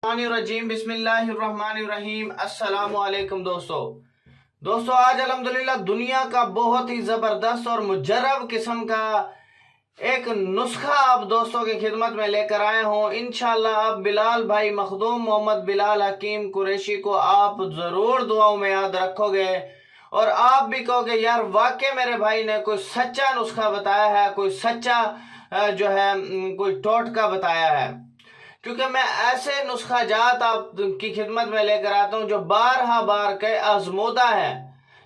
रजीम बिस्मिल्लाहिर्रहमानिर्रहीम। अस्सलाम वालेकुम दोस्तों आज अल्हम्दुलिल्लाह दुनिया का बहुत ही ज़बरदस्त और मुजर्रब किस्म का एक नुस्खा आप दोस्तों की खिदमत में लेकर आए हूँ। इंशाल्लाह आप बिलाल भाई मखदूम मोहम्मद बिलाल हकीम कुरैशी को आप ज़रूर दुआओं में याद रखोगे और आप भी कहोगे यार वाकई मेरे भाई ने कोई सच्चा नुस्खा बताया है, कोई सच्चा कोई टोटका बताया है। क्योंकि मैं ऐसे नुस्खा जात आपकी खिदमत में लेकर आता हूँ जो बारहा बार के आजमूदा है,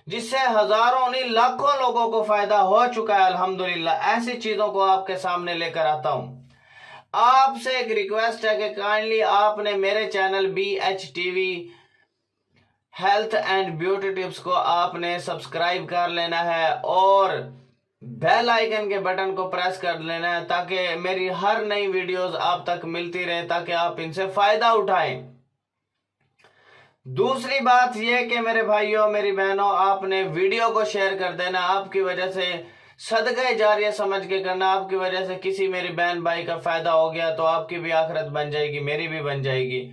जिससे हजारों नहीं लाखों लोगों को फायदा हो चुका है। अल्हम्दुलिल्लाह ऐसी चीजों को आपके सामने लेकर आता हूँ। आपसे एक रिक्वेस्ट है कि काइंडली आपने मेरे channel BHTV health and beauty tips को आपने सब्सक्राइब कर लेना है और बेल आइकन के बटन को प्रेस कर लेना है ताकि मेरी हर नई वीडियोस आप तक मिलती रहे, ताकि आप इनसे फायदा उठाएं। दूसरी बात यह कि मेरे भाइयों मेरी बहनों, आपने वीडियो को शेयर कर देना। आपकी वजह से सदका जारिया समझ के करना। आपकी वजह से किसी मेरी बहन भाई का फायदा हो गया तो आपकी भी आखिरत बन जाएगी, मेरी भी बन जाएगी।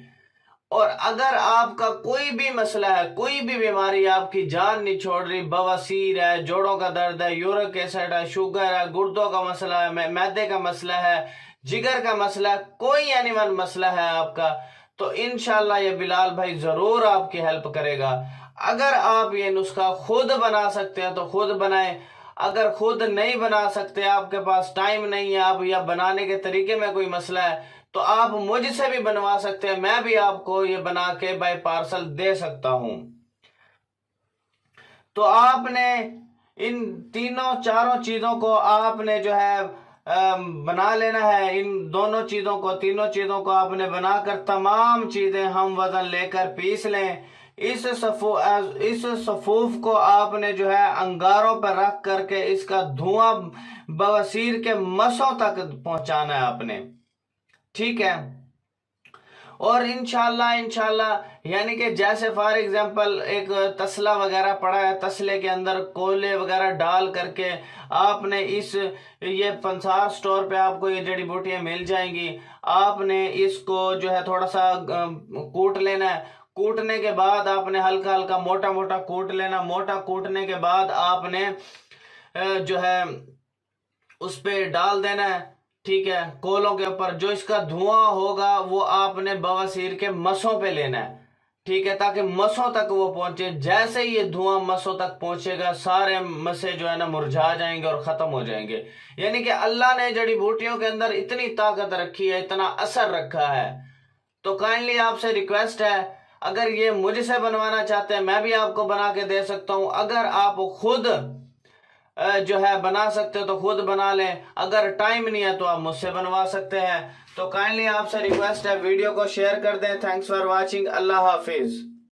और अगर आपका कोई भी मसला है, कोई भी बीमारी आपकी जान नहीं छोड़ रही, बवासीर है, जोड़ों का दर्द है, यूरिक एसिड है, शुगर है, गुर्दों का मसला है, मैदे का मसला है, जिगर का मसला है, कोई एनिमल मसला है आपका, तो इंशाल्लाह ये बिलाल भाई जरूर आपकी हेल्प करेगा। अगर आप ये नुस्खा खुद बना सकते हैं तो खुद बनाएं। अगर खुद नहीं बना सकते, आपके पास टाइम नहीं है, आप या बनाने के तरीके में कोई मसला है, तो आप मुझसे भी बनवा सकते हैं। मैं भी आपको ये बना के बाय पार्सल दे सकता हूं। तो आपने इन तीनों चारों चीजों को आपने बना लेना है। इन दोनों चीजों को, तीनों चीजों को आपने बनाकर तमाम चीजें हम वजन लेकर पीस लें। इस सफूफ को आपने अंगारों पर रख करके इसका धुआं बवासीर के मसों तक पहुंचाना है आपने, ठीक है। और इंशाल्लाह यानी कि जैसे फॉर एग्जांपल एक तसला वगैरह पड़ा है, तसले के अंदर कोयले वगैरह डाल करके आपने ये पंसार स्टोर पे आपको ये जड़ी बूटियां मिल जाएंगी। आपने इसको थोड़ा सा कूट लेना है। कूटने के बाद आपने हल्का हल्का मोटा मोटा कूट लेना। मोटा कूटने के बाद आपने उस पे डाल देना है, ठीक है, कोलों के ऊपर। जो इसका धुआं होगा वो आपने बवासीर के मसों पे लेना है, ठीक है, ताकि मसों तक वो पहुंचे। जैसे ही ये धुआं मसों तक पहुंचेगा सारे मसे मुरझा जाएंगे और खत्म हो जाएंगे। यानी कि अल्लाह ने जड़ी बूटियों के अंदर इतनी ताकत रखी है, इतना असर रखा है। तो काइंडली आपसे रिक्वेस्ट है, अगर ये मुझसे बनवाना चाहते हैं मैं भी आपको बना के दे सकता हूं। अगर आप खुद बना सकते हो तो खुद बना लें। अगर टाइम नहीं है तो आप मुझसे बनवा सकते हैं। तो काइंडली आपसे रिक्वेस्ट है वीडियो को शेयर कर दें। Thanks for watching. Allah Hafiz.